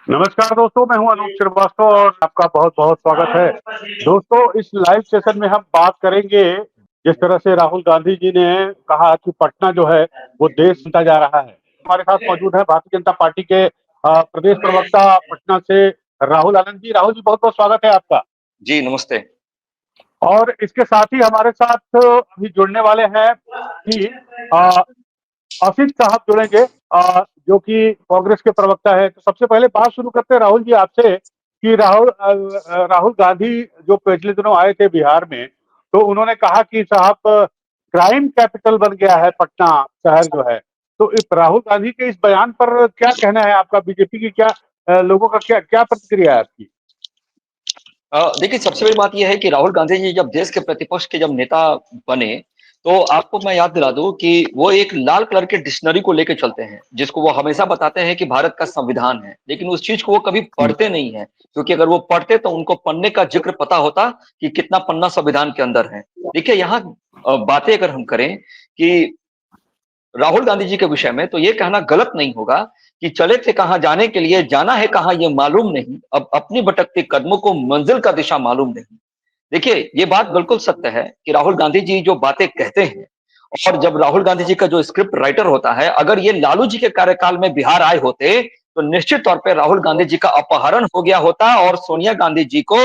नमस्कार दोस्तों, मैं हूं अनूप श्रीवास्तव और आपका बहुत-बहुत स्वागत है। दोस्तों, इस लाइव सेशन में हम बात करेंगे जिस तरह से राहुल गांधी जी ने कहा कि पटना जो है वो देश बनता जा रहा है। हमारे साथ मौजूद है भारतीय जनता पार्टी के प्रदेश प्रवक्ता पटना से राहुल आनंद जी। राहुल जी, बहुत-बहुत स्वागत है आपका। जी, नमस्ते। और इसके साथ ही हमारे साथ अभी जुड़ने वाले हैं कि अ, असित साहब जुड़ेंगे, जो कि कांग्रेस के प्रवक्ता है। तो सबसे पहले बात शुरू करते हैं राहुल जी आपसे कि राहुल गांधी जो पिछले दिनों आए थे बिहार में, तो उन्होंने कहा कि साहब क्राइम कैपिटल बन गया है पटना शहर जो है। तो इस राहुल गांधी के इस बयान पर क्या कहना है आपका? बीजेपी की क्या लोगों का क्या क्या प्रतिक्रिया है आपकी? देखिए सबसे बड़ी बात ये है कि राहुल गांधी जी जब देश के प्रतिपक्ष के जब नेता बने, तो आपको मैं याद दिला दूँ कि वो एक लाल कलर के डिक्शनरी को लेके चलते हैं, जिसको वो हमेशा बताते हैं कि भारत का संविधान है। लेकिन उस चीज़ को वो कभी पढ़ते नहीं हैं, क्योंकि अगर वो पढ़ते तो उनको पढ़ने का ज़िक्र पता होता कि कितना पन्ना संविधान के अंदर है। देखिए यहाँ बातें अगर हम करें कि राहुल गांधी जी के विषय में तो ये कहना गलत नहीं होगा कि चले थे कहाँ जाने के लिए, जाना है कहाँ ये मालूम नहीं, अब अपनी भटकते कदमों को मंजिल का दिशा मालूम नहीं। देखिए, ये बात बिल्कुल सत्य है कि राहुल गांधी जी जो बातें कहते हैं और जब राहुल गांधी जी का जो स्क्रिप्ट राइटर होता है, अगर ये लालू जी के कार्यकाल में बिहार आए होते, तो निश्चित तौर पे राहुल गांधी जी का अपहरण हो गया होता और सोनिया गांधी जी को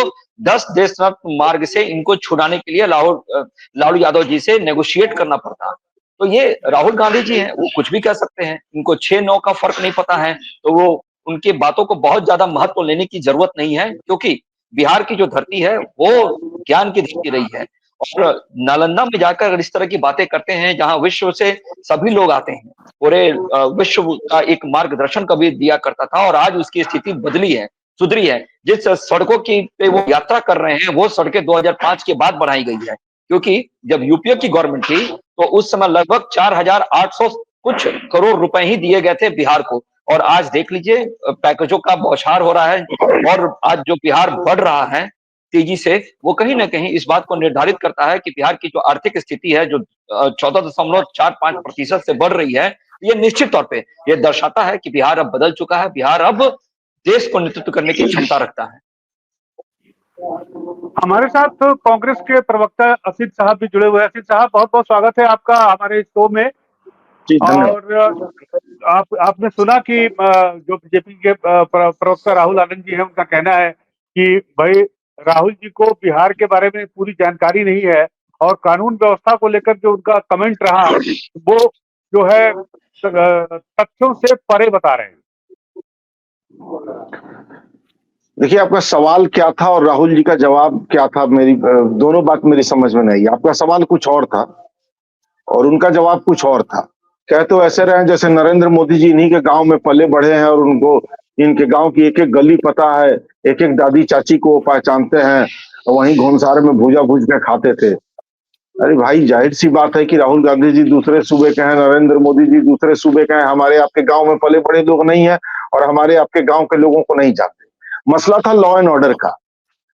10 देशरत्न मार्ग से इनको छुड़ाने के लिए लालू यादव जी से नेगोशिएट करना पड़ता। तो ये राहुल गांधी जी हैं, वो कुछ भी कह सकते हैं, इनको 6-9 का फ़र्क नहीं पता है, तो वो उनकी बातों को बहुत ज़्यादा महत्व लेने की ज़रूरत नहीं है, क्योंकि बिहार की जो धरती है, वो ज्ञान की धरती रही है। और नालंदा में जाकर अगर इस तरह की बातें करते हैं, जहाँ विश्व से सभी लोग आते हैं, पूरे विश्व का एक मार्गदर्शन कभी दिया करता था और आज उसकी स्थिति बदली है, सुधरी है। जिस सड़कों की पे वो यात्रा कर रहे हैं, वो सड़कें 2005 के बाद बढ़ाई गई है, क्योंकि जब यूपीए की गवर्नमेंट थी, तो उस समय लगभग 4,800 कुछ करोड़ रुपए ही दिए गए थे बिहार को और आज देख लीजिए पैकेजों का बौछार हो रहा है और आज जो बिहार बढ़ रहा है तेजी से, वो कहीं न कहीं इस बात को निर्धारित करता है कि बिहार की जो आर्थिक स्थिति है, जो 14.45% से बढ़ रही है, ये निश्चित तौर पे ये दर्शाता है कि बिहार अब बदल चुका है, बिहार अब देश को नेतृत्व करने की क्षमता रखता है। हमारे साथ तो कांग्रेस के प्रवक्ता असित साहब भी जुड़े हुए हैं। असित साहब, बहुत-बहुत स्वागत है आपका हमारे इस शो में। जी, धन्यवाद। और आपने सुना कि जो बीजेपी के प्रवक्ता राहुल आनंद जी हैं, उनका कहना है कि भाई राहुल जी को बिहार के बारे में पूरी जानकारी नहीं है और कानून व्यवस्था को लेकर जो उनका कमेंट रहा, वो जो है तथ्यों से परे बता रहे हैं। देखिए, आपका सवाल क्या था और राहुल जी का जवाब क्या था, मेरी दोनों बात मेरी समझ में नहीं आई। आपका सवाल कुछ और था और उनका जवाब कुछ और था। कह तो ऐसे रहे हैं जैसे नरेंद्र मोदी जी इन्हीं के गाँव में पले बढ़े हैं और उनको इनके गाँव की एक-एक गली पता है, एक-एक दादी-चाची को वो पहचानते हैं और वहीं घुमसार में भूजा भूज के खाते थे। अरे भाई, ज़ाहिर-सी बात है कि राहुल गांधी जी दूसरे सूबे के हैं, नरेंद्र मोदी जी दूसरे सूबे के हैं, हमारे आपके गाँव में पले-बड़े लोग नहीं हैं और हमारे आपके गाँव के लोगों को नहीं जानते। मसला था लॉ एंड ऑर्डर का।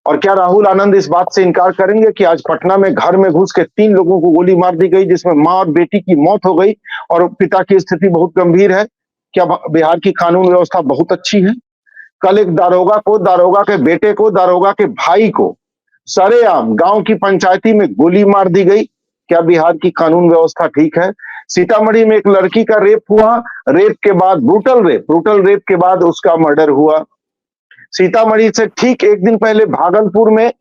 और क्या राहुल आनंद इस बात से इनकार करेंगे कि आज पटना में घर में घुस के 3 लोगों को गोली मार दी गई, जिसमें माँ और बेटी की मौत हो गई और पिता की स्थिति बहुत गंभीर है? क्या बिहार की कानून व्यवस्था बहुत अच्छी है? कल एक दारोगा को, दारोगा के बेटे को, दारोगा के भाई को सरेआम गांव की पंचायती में गोली मार दी गई। क्या बिहार की कानून व्यवस्था ठीक है? सीतामढ़ी में एक लड़की का रेप हुआ, रेप के बाद ब्रूटल रेप के बाद उसका मर्डर हुआ। सीतामढ़ी से ठीक एक दिन पहले भागलपुर में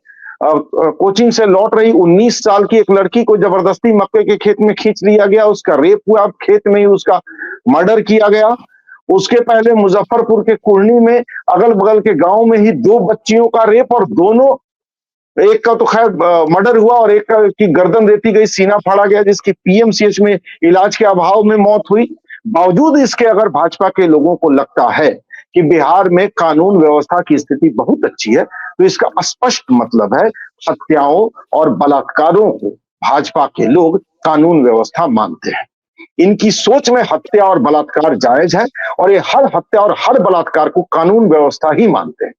कोचिंग से लौट रही 19 साल की एक लड़की को जबरदस्ती मक्के के खेत में खींच लिया गया, उसका रेप हुआ, खेत में ही उसका मर्डर किया गया। उसके पहले मुजफ्फरपुर के कुढ़नी में अगल-बगल के गांव में ही 2 बच्चियों का रेप और दोनों, एक का तो खैर मर्डर हुआ और एक का की गर्दन रेती गई, सीना फाड़ा गया, जिसकी पीएमसीएच में इलाज के अभाव में मौत हुई। बावजूद इसके अगर भाजपा के लोगों को लगता है कि बिहार में कानून व्यवस्था की स्थिति बहुत अच्छी है, तो इसका स्पष्ट मतलब है हत्याओं और बलात्कारों को भाजपा के लोग कानून व्यवस्था मानते हैं। इनकी सोच में हत्या और बलात्कार जायज है और ये हर हत्या और हर बलात्कार को कानून व्यवस्था ही मानते हैं।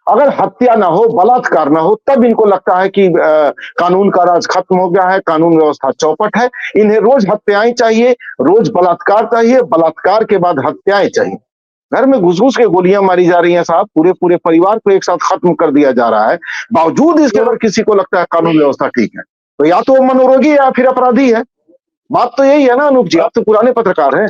अगर हत्या ना हो, बलात्कार ना हो, तब इनको लगता है कि कानून का राज खत्म हो गया है, कानून व्यवस्था चौपट है। इन्हें रोज हत्याएं चाहिए, रोज बलात्कार चाहिए, बलात्कार के बाद हत्याएं चाहिए। घर में घुस घुस के गोलियां मारी जा रही हैं साहब, पूरे पूरे परिवार को एक साथ खत्म कर दिया जा रहा है। बावजूद इसके अगर किसी को लगता है कानून व्यवस्था ठीक है, तो या तो वो मनोरोगी है या फिर अपराधी है। बात तो यही है ना अनूप जी, आप तो पुराने पत्रकार हैं।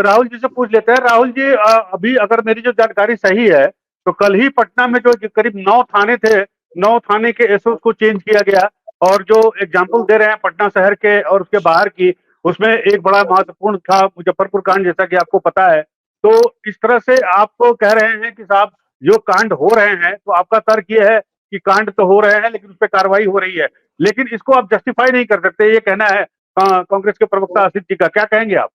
राहुल जी से पूछ लेते हैं। राहुल जी, अभी अगर मेरी जो जानकारी सही है तो कल ही पटना में जो करीब 9 थाने थे, 9 थाने के एसओ को चेंज किया गया, और जो एग्जाम्पल दे रहे हैं पटना शहर के और उसके बाहर की, उसमें एक बड़ा महत्वपूर्ण था मुजफ्फरपुर कांड, जैसा कि आपको पता है। तो इस तरह से आप तो कह रहे हैं कि साहब जो कांड हो रहे हैं, तो आपका तर्क ये है कि कांड तो हो रहे हैं लेकिन उस पर कार्रवाई हो रही है, लेकिन इसको आप जस्टिफाई नहीं कर सकते, ये कहना है कांग्रेस के प्रवक्ता असित जी का। क्या कहेंगे आप?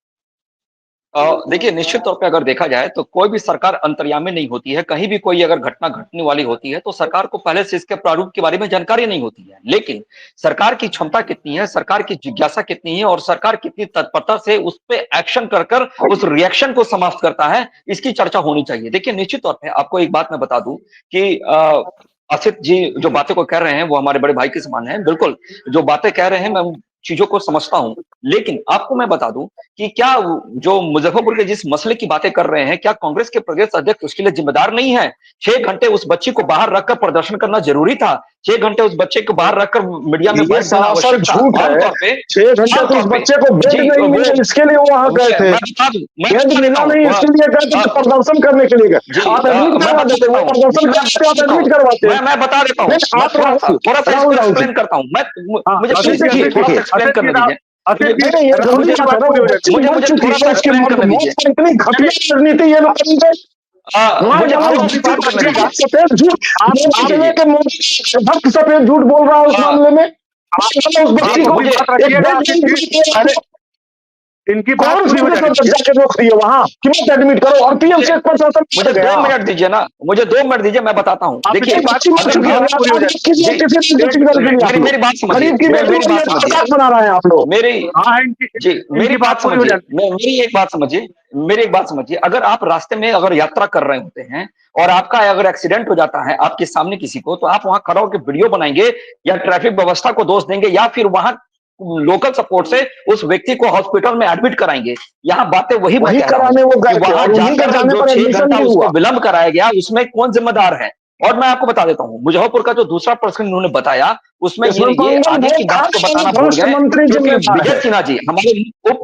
देखिए, निश्चित तौर पे अगर देखा जाए तो कोई भी सरकार अंतर्यामी नहीं होती है। कहीं भी कोई अगर घटना घटने वाली होती है तो सरकार को पहले से इसके प्रारूप के बारे में जानकारी नहीं होती है। लेकिन सरकार की क्षमता कितनी है, सरकार की जिज्ञासा कितनी है और सरकार कितनी तत्परता से उस पे एक्शन कर उस रिएक्शन को समाप्त करता है, इसकी चर्चा होनी चाहिए। देखिए, निश्चित तौर पे आपको एक बात मैं बता दूं कि असित जी जो बातें को कह रहे हैं वो हमारे बड़े भाई के समान है। बिल्कुल, जो बातें कह रहे हैं मैं उन चीजों को समझता हूं। लेकिन आपको मैं बता दूं कि क्या जो मुजफ्फरपुर के जिस मसले की बातें कर रहे हैं, क्या कांग्रेस के प्रदेश अध्यक्ष उसके लिए जिम्मेदार नहीं है? 6 घंटे उस बच्ची को बाहर रखकर प्रदर्शन करना जरूरी था। 6 घंटे उस बच्चे को बाहर रखकर मीडिया में ये बैठ जाना सरासर आवश्यक था। झूठ है। आमतौर पे 6 घंटे तो उस बच्चे को बेड जी, नहीं मिला, इसके लिए वो वहां गए थे। मैं बता दूं, मैं बेड बता मिला देता नहीं, हूं, इसके लिए गए थे, प्रदर्शन करने के लिए गए। जी, आप एडमिट मैं करवा बता देते, देता वो हूं, प्रदर्शन करते आप एडमिट करवाते। मैं बता देता हूं, नहीं, मैं आप थोड़ा-सा इसको राहुल जी, एक्सप्लेन करता हूं। हाँ, मुझे असित प्लीज़ जी, देखिए, असित थोड़ा-सा जी, एक्सप्लेन असित करने जी, दीजिए। असित जी, नहीं, ये राहुल जरूरी जी की बात है बात ना, पूरी वो हो बच्ची जाए। मर मुझे चुकी है, थोड़ा-सा इसके एक्सप्लेन करने मौत दीजिए। पर इतनी घटिया राजनीति ये लोग करेंगे। वहां मुझे जवाब थोड़ा-सा बात करने दीजिए। सफेद झूठ, आप मामले के मोदी सफेद झूठ बोल रहा है उस मामले में। उस आप बच्ची को अपनी बात एक रखिएगा बेड असित जी, पहले इनकी बात कौन पूरी हो से जाने सर दीजिए। जाके रोक दिए वहां कि मत एडमिट करो, और पीएमसी प्रशासन मुझे गया। 2 मिनट दीजिए ना, मुझे 2 मिनट दीजिए, मैं बताता हूँ। आप देखिए, इनकी बात बच्ची मर अगर चुकी है, बात पूरी हो जाए। किसी जी, किसी एक के लिए आप मेरी लोग मेरी बात समझिए, गरीब की बेटी मेरी को बात ये समझिए। मजाक बना रहे हैं आप लोग। मेरी हाँ, जी, मेरी इनकी बात बात पूरी हो समझिए। जाए। मेरी एक बात समझिए, मेरी एक बात समझिए। अगर आप रास्ते में अगर यात्रा कर रहे होते हैं और आपका अगर एक्सीडेंट हो जाता है आपके सामने किसी को, तो आप वहां खड़ा होकर वीडियो बनाएंगे या ट्रैफिक व्यवस्था को दोष देंगे या फिर वहां लोकल सपोर्ट से उस व्यक्ति को हॉस्पिटल में एडमिट कराएंगे। यहाँ बातें वही मैं वही कह रहा हूं कराने वो कि गए थे वहां और उन्हीं के जाकर जाने जो पर 6 एडमिशन घंटा भी उसको हुआ। विलंब कराया गया उसमें कौन जिम्मेदार है? और मैं आपको बता देता हूं, मुजफ्फरपुर का जो दूसरा प्रश्न उन्होंने बताया उसमें इसमें ये मंगल आगे की भोग बात को बताना भूल भ्रष्ट गए, मंत्री क्योंकि जिम्मेदार विजय है। सिन्हा जी हमारे उप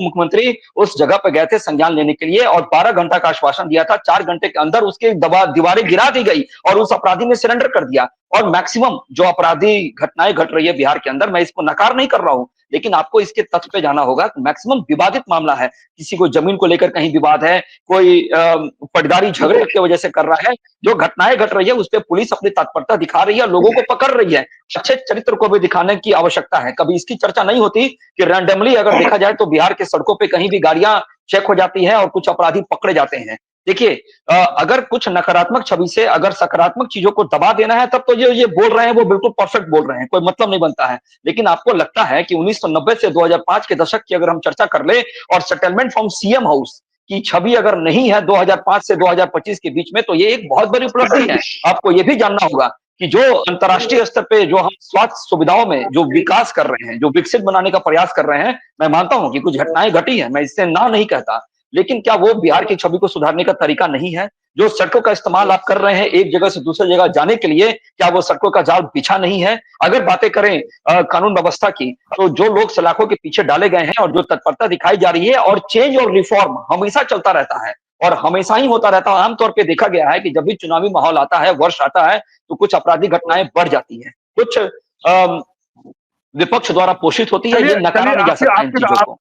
मुख्यमंत्री उस जगह पे गए थे संज्ञान लेने के लिए और 12 घंटा का आश्वासन दिया था। 4 घंटे के अंदर उसकी दीवारें गिरा दी गई और उस अपराधी ने सरेंडर कर दिया। और मैक्सिमम जो अपराधी घटनाएं घट रही है बिहार के अंदर, मैं इसको नकार नहीं कर रहा हूं, लेकिन आपको इसके तथ्य पे जाना होगा। मैक्सिमम विवादित मामला है, किसी को जमीन को लेकर कहीं विवाद है, कोई पटदारी झगड़े की वजह से कर रहा है। जो घटनाएं घट रही है उस पर पुलिस अपनी तत्परता दिखा रही है, लोगों को पकड़ रही है। अच्छे चरित्र को भी दिखाने की आवश्यकता है। कभी इसकी चर्चा नहीं होती कि रैंडमली अगर देखा जाए तो बिहार के सड़कों पे कहीं भी गाड़ियां चेक हो जाती है और कुछ अपराधी पकड़े जाते हैं। देखिए, अगर कुछ नकारात्मक छवि से अगर सकारात्मक चीजों को दबा देना है तब तो ये बोल रहे हैं वो बिल्कुल परफेक्ट बोल रहे हैं, कोई मतलब नहीं बनता है। लेकिन आपको लगता है कि 1990 से 2005 के दशक की अगर हम चर्चा कर ले और सेटलमेंट फ्रॉम सीएम हाउस की छवि अगर नहीं है 2005 से 2025 के बीच में, तो ये एक बहुत बड़ी उपलब्धि है। आपको ये भी जानना होगा कि जो अंतर्राष्ट्रीय स्तर पे जो हम स्वास्थ्य सुविधाओं में जो विकास कर रहे हैं, जो विकसित बनाने का प्रयास कर रहे हैं, मैं मानता हूं कि कुछ घटनाएं घटी हैं, मैं इससे ना नहीं कहता, लेकिन क्या वो बिहार की छवि को सुधारने का तरीका नहीं है? जो सड़कों का इस्तेमाल आप कर रहे हैं एक जगह से दूसरी जगह जाने के लिए, क्या वो सड़कों का जाल बिछा नहीं है? अगर बातें करें कानून व्यवस्था की, तो जो लोग सलाखों के पीछे डाले गए हैं और जो तत्परता दिखाई जा रही है, और चेंज और रिफॉर्म हमेशा चलता रहता है और हमेशा ही होता रहता है। आमतौर पे देखा गया है कि जब भी चुनावी माहौल आता है, वर्ष आता है, तो कुछ आपराधिक घटनाएं बढ़ जाती हैं। कुछ विपक्ष द्वारा पोषित होती है, चलिए ये नकारा चलिए, नहीं जा आपकी सकता इन आपकी चीजों आप, को।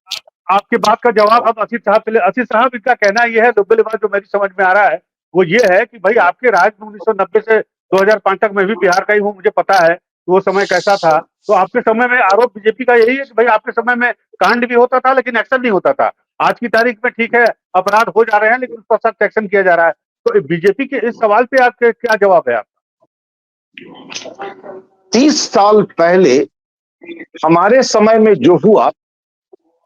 आपकी बात का जवाब हम असित साहब से ले। असित साहब, इनका कहना ये है, दुब्बे बात जो मेरी समझ में आ रहा है वो ये है कि भाई आपके राज में 1990 से 2005 तक मैं भी बिहार का ही हूँ, मुझे पता है कि वो समय कैसा था। तो आपके समय में आरोप बीजेपी का यही है कि भाई आपके समय में कांड भी होता था लेकिन एक्शन नहीं होता था। आज की तारीख में ठीक है, अपराध हो जा रहे हैं लेकिन उस पर सख्त एक्शन किया जा रहा है। तो बीजेपी के इस सवाल पे आपके क्या जवाब है आपका? 30 साल पहले हमारे समय में जो हुआ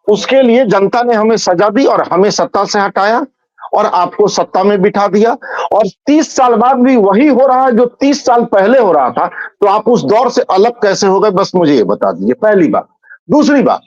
उसके लिए जनता ने हमें सजा दी और हमें सत्ता से हटाया और आपको सत्ता में बिठा दिया, और 30 साल बाद भी वही हो रहा है जो 30 साल पहले हो रहा था। तो आप उस दौर से अलग कैसे हो गए, बस मुझे ये बता दीजिए, पहली बात। दूसरी बात,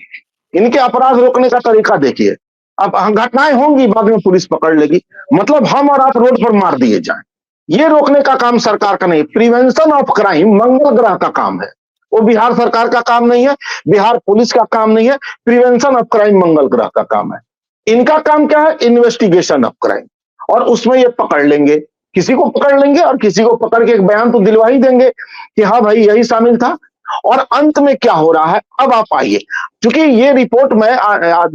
इनके अपराध रोकने का तरीका देखिए। अब घटनाएं होंगी, बाद में पुलिस पकड़ लेगी, मतलब हम और आप रोड पर मार दिए जाएं, ये रोकने का काम सरकार का नहीं। प्रिवेंशन ऑफ क्राइम मंगल ग्रह का काम है, वो बिहार सरकार का काम नहीं है, बिहार पुलिस का काम नहीं है। प्रिवेंशन ऑफ क्राइम मंगल ग्रह का काम है। इनका काम क्या है? इन्वेस्टिगेशन ऑफ क्राइम, और उसमें ये पकड़ लेंगे, किसी को पकड़ लेंगे और किसी को पकड़ के एक बयान तो दिलवा ही देंगे कि हाँ भाई यही शामिल था। और अंत में क्या हो रहा है, अब आप आइए, क्योंकि ये रिपोर्ट मैं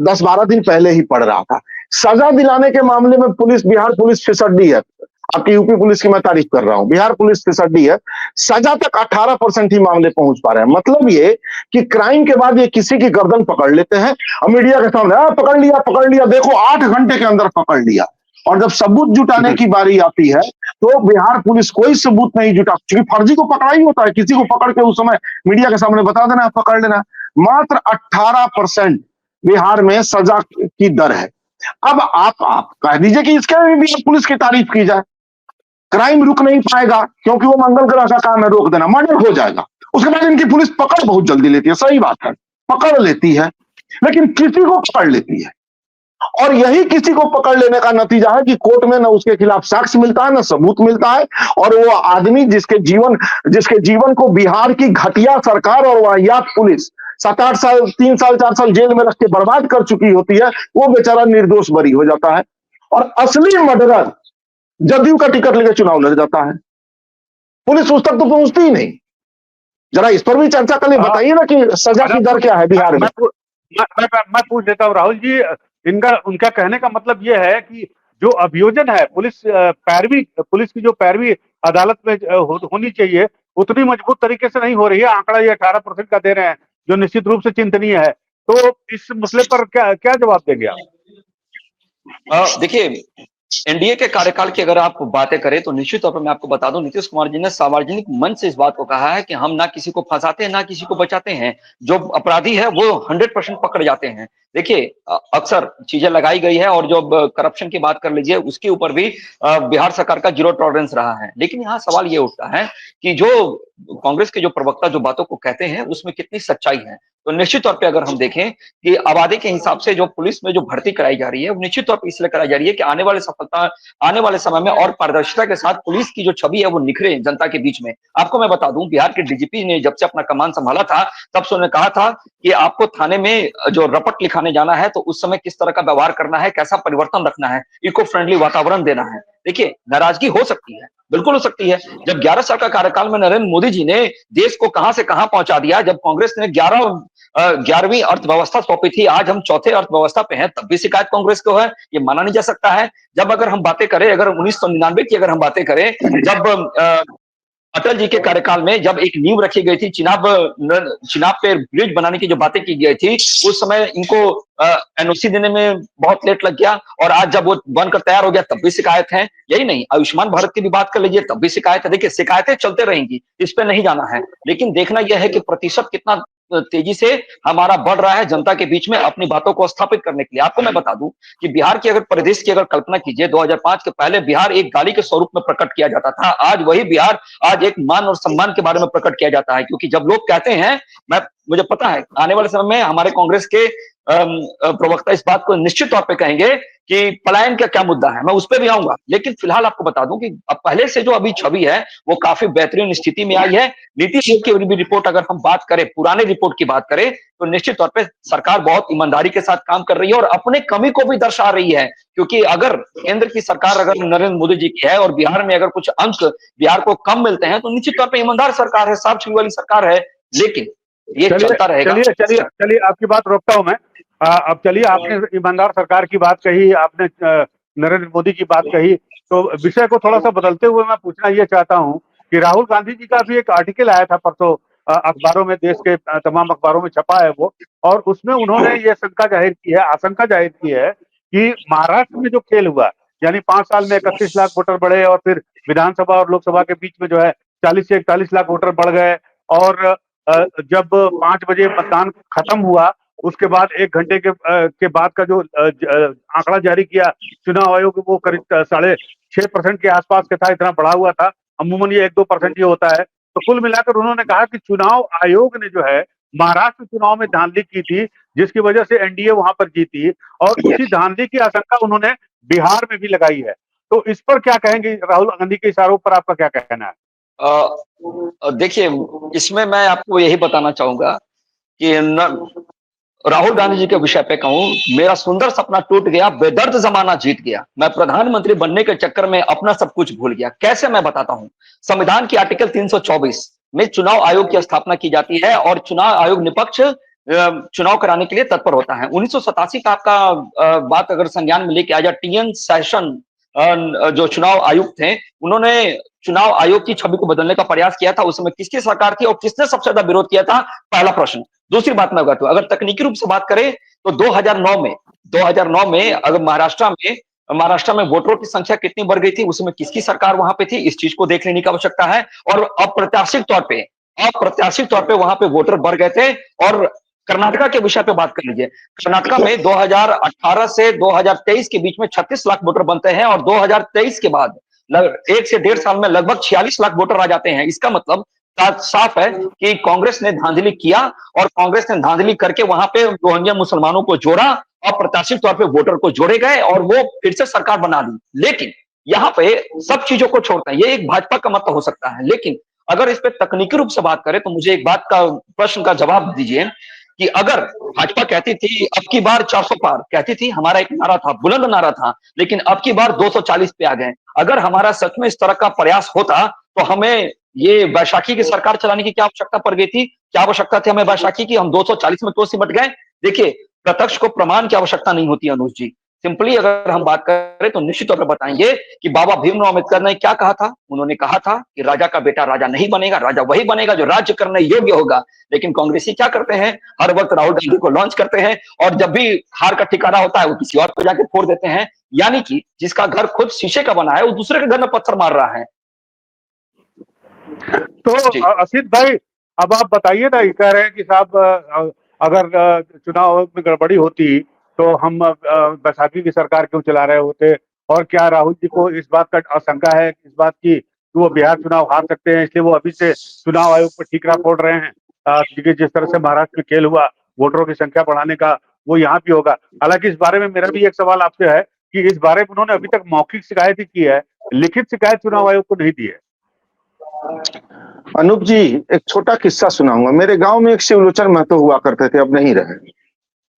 10-12 दिन पहले ही पढ़ रहा था। सजा दिलाने के मामले में पुलिस, बिहार पुलिस फिसड्डी है। आपकी यूपी पुलिस की मैं तारीफ कर रहा हूं, बिहार पुलिस फिसड्डी है। सजा तक 18% ही मामले पहुंच पा रहे हैं। मतलब ये कि क्राइम के बाद ये किसी की गर्दन पकड़ लेते हैं और मीडिया के सामने पकड़ लिया, देखो 8 घंटे के अंदर पकड़ लिया। और जब सबूत जुटाने की बारी आती है तो बिहार पुलिस कोई सबूत नहीं जुटा, क्योंकि फर्जी को पकड़ा ही होता है, किसी को पकड़ के उस समय मीडिया के सामने बता देना, पकड़ लेना। मात्र 18% बिहार में सजा की दर है। अब आप कह दीजिए कि इसके भी बिहार पुलिस की तारीफ की जाए, क्राइम रुक नहीं पाएगा, क्योंकि वो मंगल ग्रह का काम है, रोक देना, मर्डर हो जाएगा। उसके बाद इनकी पुलिस पकड़ बहुत जल्दी लेती है, सही बात है, पकड़ लेती है, लेकिन किसी को पकड़ लेती है। और यही किसी को पकड़ लेने का नतीजा है कि कोर्ट में न उसके खिलाफ साक्ष्य मिलता है, न सबूत मिलता है, और वो आदमी जिसके जीवन को बिहार की घटिया सरकार और वाहियात पुलिस 7-8 साल, 3 साल 4 साल जेल में रख के बर्बाद कर चुकी होती है, वो बेचारा निर्दोष बरी हो जाता है। और असली मर्डरर जदयू का टिकट लेकर चुनाव लड़ जाता है, पुलिस उस तक तो पहुंचती ही नहीं। जरा इस पर भी चर्चा कर ले, बताइए ना कि सजा की दर क्या है बिहार में। मैं पूछ लेता हूँ राहुल जी, उनका कहने का मतलब ये है कि जो अभियोजन है, पुलिस की जो पैरवी अदालत में होनी चाहिए, उतनी मजबूत तरीके से नहीं हो रही है। आंकड़ा ये 18% का दे रहे हैं, जो निश्चित रूप से चिंतनीय है। तो इस मसले पर क्या जवाब देंगे आप? देखिए, एनडीए के कार्यकाल की अगर आप बातें करें तो निश्चित तौर पर मैं आपको बता दूं, नीतीश कुमार जी ने सार्वजनिक मंच से इस बात को कहा है कि हम ना किसी को फंसाते हैं ना किसी को बचाते हैं, जो अपराधी है वो 100% पकड़ जाते हैं। देखिए, अक्सर चीजें लगाई गई है, और जो करप्शन की बात कर लीजिए उसके ऊपर भी बिहार सरकार का 0 टॉलरेंस रहा है। लेकिन यहाँ सवाल ये उठता है कि जो कांग्रेस के जो प्रवक्ता जो बातों को कहते हैं उसमें कितनी सच्चाई है। तो निश्चित तौर पे अगर हम देखें कि आबादी के हिसाब से जो पुलिस में जो भर्ती कराई जा रही है, वो निश्चित तौर पे इसलिए कराई जा रही है कि आने वाले समय में और पारदर्शिता के साथ पुलिस की जो छवि है वो निखरे जनता के बीच में। आपको मैं बता दूं, बिहार के डीजीपी ने जब से अपना कमान संभाला था, तब से उन्होंने कहा था कि आपको थाने में जो रपट लिखाने जाना है तो उस समय किस तरह का व्यवहार करना है, कैसा परिवर्तन रखना है, इको फ्रेंडली वातावरण देना है। देखिए, नाराजगी हो सकती है, बिल्कुल हो सकती है। जब 11 साल का कार्यकाल में नरेंद्र मोदी जी ने देश को कहां से कहां पहुंचा दिया, जब कांग्रेस ने 11वीं अर्थव्यवस्था सौंपी थी, आज हम चौथे अर्थव्यवस्था पे हैं, तब भी शिकायत कांग्रेस को है, ये माना नहीं जा सकता है। जब अगर हम बातें करें, अगर 1999 की अगर हम बातें करें, जब अटल जी के कार्यकाल में जब एक नींव रखी गई थी, चिनाब पे ब्रिज बनाने की जो बातें की गई थी, उस समय इनको एनओसी देने में बहुत लेट लग गया, और आज जब वो बनकर तैयार हो गया तब भी शिकायत है। यही नहीं, आयुष्मान भारत की भी बात कर लीजिए, तब भी शिकायत है। देखिए, शिकायतें चलते रहेंगी, इस पे नहीं जाना है, लेकिन देखना यह है कि प्रतिशत कितना तेजी से हमारा बढ़ रहा है जनता के बीच में अपनी बातों को स्थापित करने के लिए। आपको मैं बता दूं कि बिहार की अगर परिदृश्य की अगर कल्पना कीजिए, 2005 के पहले बिहार एक गाली के स्वरूप में प्रकट किया जाता था, आज वही बिहार आज एक मान और सम्मान के बारे में प्रकट किया जाता है। क्योंकि जब लोग कहते हैं, मुझे पता है आने वाले समय में हमारे कांग्रेस के प्रवक्ता इस बात को निश्चित तौर पे कहेंगे कि पलायन का क्या मुद्दा है, मैं उस पर भी आऊंगा। लेकिन फिलहाल आपको बता दूं कि अब पहले से जो अभी छवि है वो काफी बेहतरीन स्थिति में आई है। नीतीश आयोग की भी रिपोर्ट अगर हम बात करें, पुराने रिपोर्ट की बात करें, तो निश्चित तौर पे सरकार बहुत ईमानदारी के साथ काम कर रही है और अपने कमी को भी दर्शा रही है। क्योंकि अगर केंद्र की सरकार अगर नरेंद्र मोदी जी की है और बिहार में अगर कुछ अंक बिहार को कम मिलते हैं, तो निश्चित तौर पर ईमानदार सरकार है, साफ छवि वाली सरकार है। लेकिन ये चलता रहेगा। चलिए आपकी बात रोकता हूं मैं। अब चलिए, आपने ईमानदार सरकार की बात कही, आपने नरेंद्र मोदी की बात कही, तो विषय को थोड़ा सा बदलते हुए मैं पूछना ये चाहता हूं कि राहुल गांधी जी का भी एक आर्टिकल आया था परसों, अखबारों में, देश के तमाम अखबारों में छपा है वो, और उसमें उन्होंने ये आशंका जाहिर की है कि महाराष्ट्र में जो खेल हुआ, यानी 5 साल में 31 लाख वोटर बढ़े, और फिर विधानसभा और लोकसभा के बीच में जो है 40 से 41 लाख वोटर बढ़ गए, और जब 5 बजे मतदान खत्म हुआ, उसके बाद 1 घंटे के बाद का जो आंकड़ा जारी किया चुनाव आयोग, वो करीब 6.5% के आसपास का था, इतना बढ़ा हुआ था। अमूमन ये 1-2% ही होता है। तो कुल मिलाकर उन्होंने कहा कि चुनाव आयोग ने जो है महाराष्ट्र चुनाव में धांधली की थी, जिसकी वजह से एनडीए वहां पर जीती, और उसी धांधली की आशंका उन्होंने बिहार में भी लगाई है। तो इस पर क्या कहेंगे? राहुल गांधी के इस आरोप पर आपका क्या कहना है? देखिए, इसमें मैं आपको यही बताना चाहूंगा कि राहुल गांधी जी के विषय पे कहूं, मेरा सुंदर सपना टूट गया, बेदर्द जमाना जीत गया। मैं प्रधानमंत्री बनने के चक्कर में अपना सब कुछ भूल गया। कैसे, मैं बताता हूं। संविधान की आर्टिकल 324 में चुनाव आयोग की स्थापना की जाती है और चुनाव आयोग निष्पक्ष चुनाव कराने के लिए तत्पर होता है। 1987 का आपका बात अगर संज्ञान में लेके आ जाए, टीएन सेशन जो चुनाव आयुक्त थे, उन्होंने चुनाव आयोग की छवि को बदलने का प्रयास किया था। उस समय किसकी सरकार थी और किसने सबसे ज्यादा विरोध किया था? पहला प्रश्न। दूसरी बात मैं बताऊं, अगर तकनीकी रूप से बात करें तो 2009 में अगर महाराष्ट्र में वोटरों की संख्या कितनी बढ़ गई थी, उसमें किसकी सरकार वहां पे थी, इस चीज को देख लेने की आवश्यकता है। और अप्रत्याशित तौर पे वहां पे वोटर बढ़ गए थे। और कर्नाटका के विषय पे बात कर लीजिए। कर्नाटका में 2018 से 2023 के बीच में 36 लाख वोटर बनते हैं और 2023 के बाद 1 से 1.5 साल में लगभग 46 लाख वोटर आ जाते हैं। इसका मतलब साफ है कि कांग्रेस ने धांधली किया और कांग्रेस ने धांधली करके वहां पे रोहिंग्या मुसलमानों को जोड़ा, अप्रत्याशित तौर पे वोटर को जोड़े गए और वो फिर से सरकार बना ली। लेकिन यहाँ पे सब चीजों को छोड़ता है, ये एक भाजपा का मत हो सकता है, लेकिन अगर इस पे तकनीकी रूप से बात करें तो मुझे एक बात का प्रश्न का जवाब दीजिए कि अगर भाजपा कहती थी अब की बार 400 पार, कहती थी, हमारा एक नारा था, बुलंद नारा था, लेकिन अब की बार 240 पे आ गए। अगर हमारा सच में इस तरह का प्रयास होता तो हमें ये वैशाखी की सरकार चलाने की क्या आवश्यकता पड़ गई थी? क्या आवश्यकता थी हमें वैशाखी की? हम 240 में तो सिमट गए। देखिए, प्रत्यक्ष को प्रमाण की आवश्यकता नहीं होती अनुज जी। सिंपली अगर हम बात करें तो निश्चित तौर पर बताएंगे कि बाबा भीमराव अम्बेडकर ने क्या कहा था। उन्होंने कहा था कि राजा का बेटा राजा नहीं बनेगा, राजा वही बनेगा जो राज्य करने योग्य होगा। लेकिन कांग्रेसी क्या करते हैं? हर वक्त राहुल गांधी को लॉन्च करते हैं और जब भी हार का ठिकाना होता है वो किसी और को जाके फोड़ देते हैं। यानी कि जिसका घर खुद शीशे का बना है वो दूसरे के घर में पत्थर मार रहा है। तो असित भाई, अब आप बताइए ना, ये कह रहे हैं कि साहब अगर चुनाव में गड़बड़ी होती तो हम बैसाखी की सरकार क्यों चला रहे होते? और क्या राहुल जी को इस बात का आशंका है, इस बात की कि वो बिहार चुनाव हार सकते हैं, इसलिए वो अभी से चुनाव आयोग पर ठीकरा फोड़ रहे हैं? क्योंकि जिस तरह से महाराष्ट्र में खेल हुआ वोटरों की संख्या बढ़ाने का, वो यहाँ भी होगा। हालांकि इस बारे में मेरा भी एक सवाल आपसे है कि इस बारे में उन्होंने अभी तक मौखिक शिकायत ही की है, लिखित शिकायत चुनाव आयोग को नहीं दी है। अनूप जी, एक छोटा किस्सा सुनाऊंगा। मेरे गांव में एक शिवलोचन महतो हुआ करते थे, अब नहीं रहे।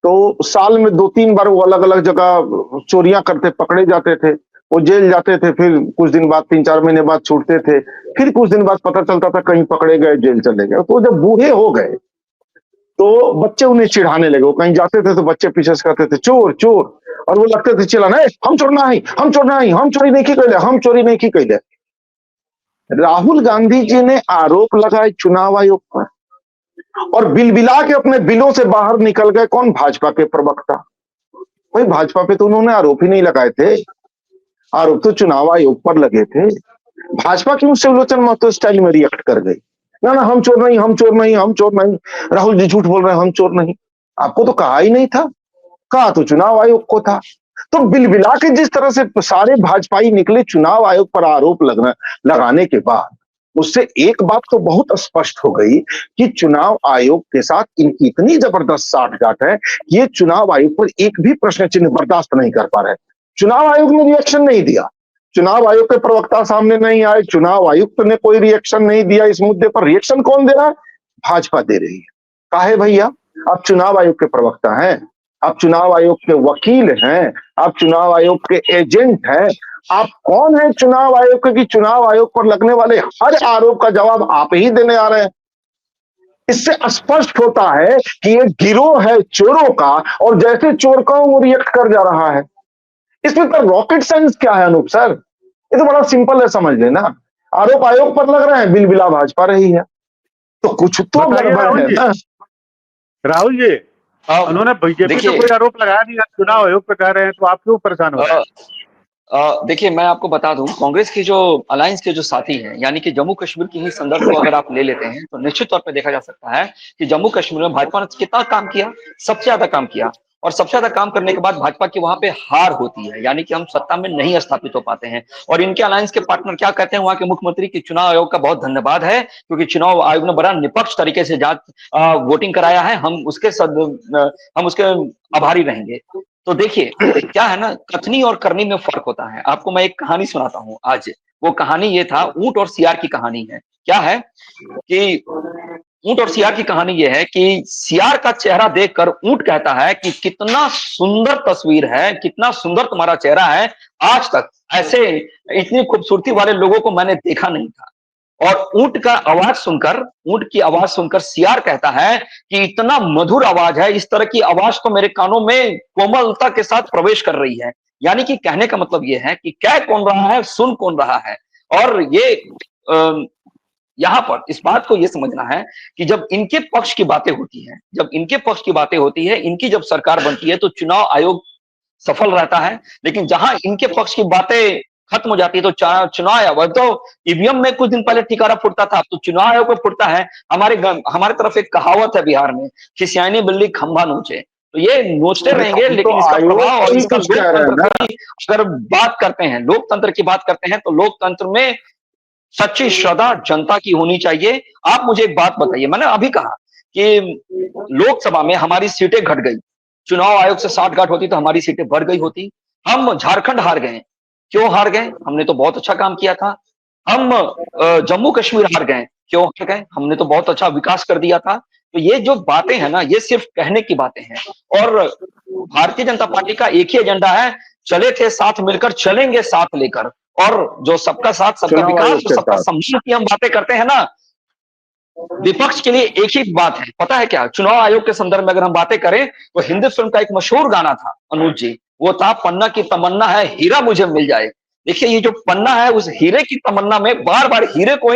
तो साल में 2-3 बार वो अलग अलग जगह चोरियां करते पकड़े जाते थे। वो जेल जाते थे, फिर कुछ दिन बाद 3-4 महीने बाद छूटते थे, फिर कुछ दिन बाद पता चलता था कहीं पकड़े गए, जेल चले गए। तो जब बूढ़े हो गए तो बच्चे उन्हें चिढ़ाने लगे। वो कहीं जाते थे तो बच्चे पीछे से कहते थे चोर चोर, और वो लगते थे चिल्लाने, हम चोर नहीं, हम चोर नहीं, हम चोरी नहीं की कैले, हम चोरी नहीं की कैले। राहुल गांधी जी ने आरोप लगाए चुनाव आयोग पर और बिलबिला के अपने बिलों से बाहर निकल गए। कौन? भाजपा के प्रवक्ता। भाई, भाजपा पे तो उन्होंने आरोप ही नहीं लगाए थे, आरोप तो चुनाव आयोग पर लगे थे। भाजपा क्यों शिवलोचन महतो स्टाइल में रिएक्ट कर गई? ना ना, हम चोर नहीं, हम चोर नहीं, हम चोर नहीं, राहुल जी झूठ बोल रहे हैं, हम चोर नहीं। आपको तो कहा ही नहीं था, कहा तो चुनाव आयोग को था। तो बिलबिला के जिस तरह से सारे भाजपाई निकले चुनाव आयोग पर आरोप लगाने के बाद, उससे एक बात तो बहुत स्पष्ट हो गई कि चुनाव आयोग के साथ इनकी इतनी जबरदस्त साठगांठ है कि ये चुनाव आयोग पर एक भी प्रश्न चिन्ह बर्दाश्त नहीं कर पा रहे। चुनाव आयोग ने रिएक्शन नहीं दिया, चुनाव आयोग के प्रवक्ता सामने नहीं आए, चुनाव आयुक्त ने कोई रिएक्शन नहीं दिया। इस मुद्दे पर रिएक्शन कौन दे रहा है? भाजपा दे रही है। काहे भैया? आप चुनाव आयोग के प्रवक्ता हैं, आप चुनाव आयोग के वकील हैं, आप चुनाव आयोग के एजेंट हैं। आप कौन है चुनाव आयोग के कि चुनाव आयोग पर लगने वाले हर आरोप का जवाब आप ही देने आ रहे हैं? इससे स्पष्ट होता है कि ये गिरोह है चोरों का, और जैसे चोर का वो रिएक्ट कर जा रहा है। इसमें तो रॉकेट साइंस क्या है अनूप सर? ये तो बड़ा सिंपल है, समझ लेना। आरोप आयोग पर लग रहे हैं, बिलबिला भाजपा रही है, तो कुछ तो गड़बड़ है ना। राहुल जी, उन्होंने बीजेपी पे कोई आरोप लगाया नहीं, चुनाव आयोग पे कह रहे हैं, तो आप क्यों परेशान हो रहे हैं? देखिए, मैं आपको बता दूं, कांग्रेस की जो अलायंस के जो साथी हैं, यानी कि जम्मू कश्मीर की ही संदर्भ को अगर आप ले लेते हैं तो निश्चित तौर पे देखा जा सकता है कि जम्मू कश्मीर में भाजपा ने कितना काम किया, सबसे ज्यादा काम किया। और सबसे ज्यादा काम करने के बाद भाजपा की वहां पे हार होती है, यानी कि हम सत्ता में नहीं स्थापित हो पाते हैं। और इनके अलायंस के पार्टनर क्या कहते हैं वहां के मुख्यमंत्री की चुनाव आयोग का बहुत धन्यवाद है, क्योंकि चुनाव आयोग ने बड़ा निष्पक्ष तरीके से वोटिंग कराया है, हम उसके आभारी रहेंगे। तो देखिए क्या है ना, कथनी और करनी में फर्क होता है। आपको मैं एक कहानी सुनाता हूँ आज। वो कहानी ये था, ऊंट और सियार की कहानी है। क्या है कि ऊंट और सियार की कहानी ये है कि सियार का चेहरा देखकर ऊंट कहता है कि कितना सुंदर तस्वीर है, कितना सुंदर तुम्हारा चेहरा है, आज तक ऐसे इतनी खूबसूरती वाले लोगों को मैंने देखा नहीं था। और ऊंट की आवाज सुनकर सियार कहता है कि इतना मधुर आवाज है, इस तरह की आवाज तो मेरे कानों में कोमलता के साथ प्रवेश कर रही है। यानी कि कहने का मतलब ये है कि कह कौन रहा है, सुन कौन रहा है। और ये यहाँ पर इस बात को ये समझना है कि जब इनके पक्ष की बातें होती है, इनकी जब सरकार बनती है तो चुनाव आयोग सफल रहता है। लेकिन जहां इनके पक्ष की बातें खत्म हो जाती है तो चुनाव आयोग, तो ईवीएम में कुछ दिन पहले ठिकारा फुटता था, अब तो चुनाव आयोग में फुटता है। हमारे तरफ एक कहावत है बिहार में, खिसियानी बिल्ली खंभा नोचे। तो ये नोचते रहेंगे, हम तो लेकिन इसका आयोग प्रभाव को और ही इसका कुछ कह रहे हैं लोकतंत्र ना। की अगर बात करते हैं, लोकतंत्र की बात करते हैं, तो लोकतंत्र में सच्ची श्रद्धा जनता की होनी चाहिए। आप मुझे एक बात बताइए, मैंने अभी कहा कि लोकसभा में हमारी सीटें घट गई, चुनाव आयोग से 60 होती तो हमारी सीटें बढ़ गई होती। हम झारखंड हार गए, क्यों हार गए? हमने तो बहुत अच्छा काम किया था। हम जम्मू कश्मीर हार गए, क्यों हार गए? हमने तो बहुत अच्छा विकास कर दिया था। तो ये जो बातें हैं ना, ये सिर्फ कहने की बातें हैं। और भारतीय जनता पार्टी का एक ही एजेंडा है, चले थे साथ मिलकर, चलेंगे साथ लेकर। और जो सबका साथ, सबका चुनाव विकास आयोग और के सबका साथ सम्मान की हम बातें करते हैं ना, विपक्ष के लिए एक ही बात है, पता है क्या? चुनाव आयोग के संदर्भ में अगर हम बातें करें तो हिंदी फिल्म का एक मशहूर गाना था अनुज जी, वो था पन्ना की तमन्ना है हीरा मुझे मिल जाए। देखिए ये जो पन्ना है, उस हीरे की तमन्ना में बार बार हीरे को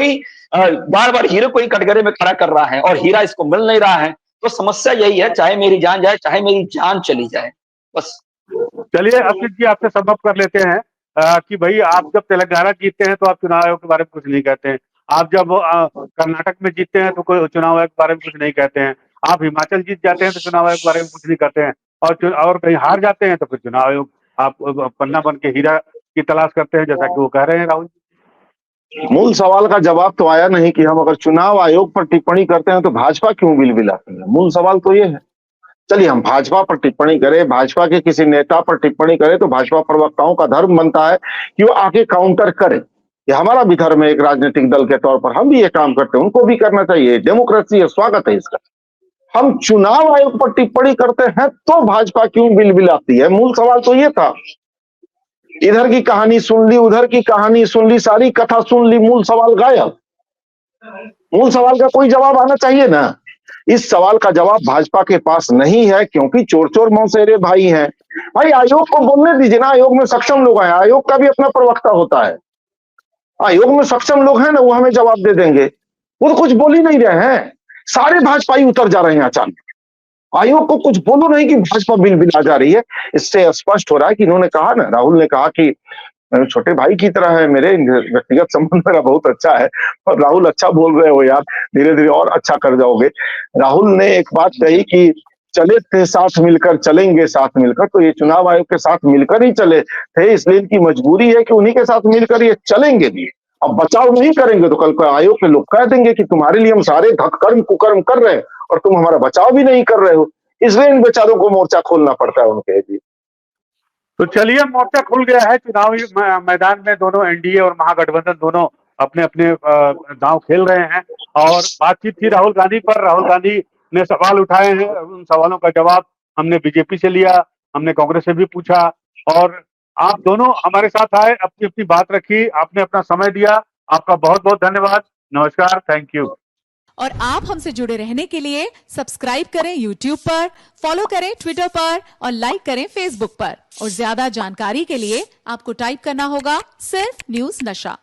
ही कटघरे में खड़ा कर रहा है, और हीरा इसको मिल नहीं रहा है। तो समस्या यही है, चाहे मेरी जान जाए, चाहे मेरी जान चली जाए, बस। चलिए असित जी, आपसे संभव कर लेते हैं कि भाई आप जब तेलंगाना जीतते हैं तो आप चुनाव आयोग के बारे में कुछ नहीं कहते हैं, आप जब कर्नाटक में जीतते हैं तो कोई चुनाव आयोग के बारे में कुछ नहीं कहते हैं, आप हिमाचल जीत जाते हैं तो चुनाव आयोग के बारे में कुछ नहीं कहते हैं, और कहीं हार जाते हैं तो फिर चुनाव आयोग आप पन्ना बन के हीरा की तलाश करते हैं, जैसा कि वो कह रहे हैं राहुल जी। मूल सवाल का जवाब तो आया नहीं कि हम अगर चुनाव आयोग पर टिप्पणी करते हैं तो भाजपा क्यों बिलबिलाती है। मूल सवाल तो ये है। चलिए हम भाजपा पर टिप्पणी करें, भाजपा के किसी नेता पर टिप्पणी करें तो भाजपा प्रवक्ताओं का धर्म बनता है कि वो आके काउंटर करें। ये हमारा भी धर्म है, एक राजनीतिक दल के तौर पर हम भी ये काम करते हैं, उनको भी करना चाहिए, डेमोक्रेसी है, स्वागत है इसका। हम चुनाव आयोग पर टिप्पणी करते हैं तो भाजपा क्यों बिलबिलाती है, मूल सवाल तो ये था। इधर की कहानी सुन ली, उधर की कहानी सुन ली, सारी कथा सुन ली, मूल सवाल गायब। मूल सवाल का कोई जवाब आना चाहिए ना। इस सवाल का जवाब भाजपा के पास नहीं है, क्योंकि चोर चोर मौसेरे भाई हैं। भाई आयोग को बोलने दीजिए ना, आयोग में सक्षम लोग हैं, आयोग का भी अपना प्रवक्ता होता है, आयोग में सक्षम लोग हैं ना, वो हमें जवाब दे देंगे। वो तो कुछ बोल ही नहीं रहे हैं, सारे भाजपाई उतर जा रहे हैं अचानक। आयोग को कुछ बोलो नहीं कि भाजपा बिलबिला जा रही है। इससे स्पष्ट हो रहा है कि इन्होंने कहा ना, राहुल ने कहा कि छोटे भाई की तरह है मेरे, व्यक्तिगत संबंध मेरा बहुत अच्छा है, और राहुल अच्छा बोल रहे हो यार, धीरे धीरे और अच्छा कर जाओगे। राहुल ने एक बात कही कि चले थे साथ मिलकर, चलेंगे साथ मिलकर, तो ये चुनाव आयोग के साथ मिलकर ही चले थे, इसलिए इनकी मजबूरी है कि उन्हीं के साथ मिलकर ये चलेंगे भी। अब बचाव नहीं करेंगे तो कल को आयोग के लोग कह देंगे कि तुम्हारे लिए हम सारे धक्कर्म कुकर्म कर रहे हैं और तुम हमारा बचाव भी नहीं कर रहे हो, इसलिए इन बेचारों को मोर्चा खोलना पड़ता है उनके जी। तो चलिए मोर्चा खुल गया है चुनावी मैदान में, दोनों एनडीए और महागठबंधन दोनों अपने अपने दांव खेल रहे हैं। और बातचीत थी राहुल गांधी पर, राहुल गांधी ने सवाल उठाए हैं, उन सवालों का जवाब हमने बीजेपी से लिया, हमने कांग्रेस से भी पूछा, और आप दोनों हमारे साथ आए, अपनी अपनी बात रखी, आपने अपना समय दिया, आपका बहुत बहुत धन्यवाद। नमस्कार, थैंक यू। और आप हमसे जुड़े रहने के लिए सब्सक्राइब करें YouTube पर, फॉलो करें Twitter पर और लाइक करें Facebook पर। और ज्यादा जानकारी के लिए आपको टाइप करना होगा सिर्फ न्यूज नशा।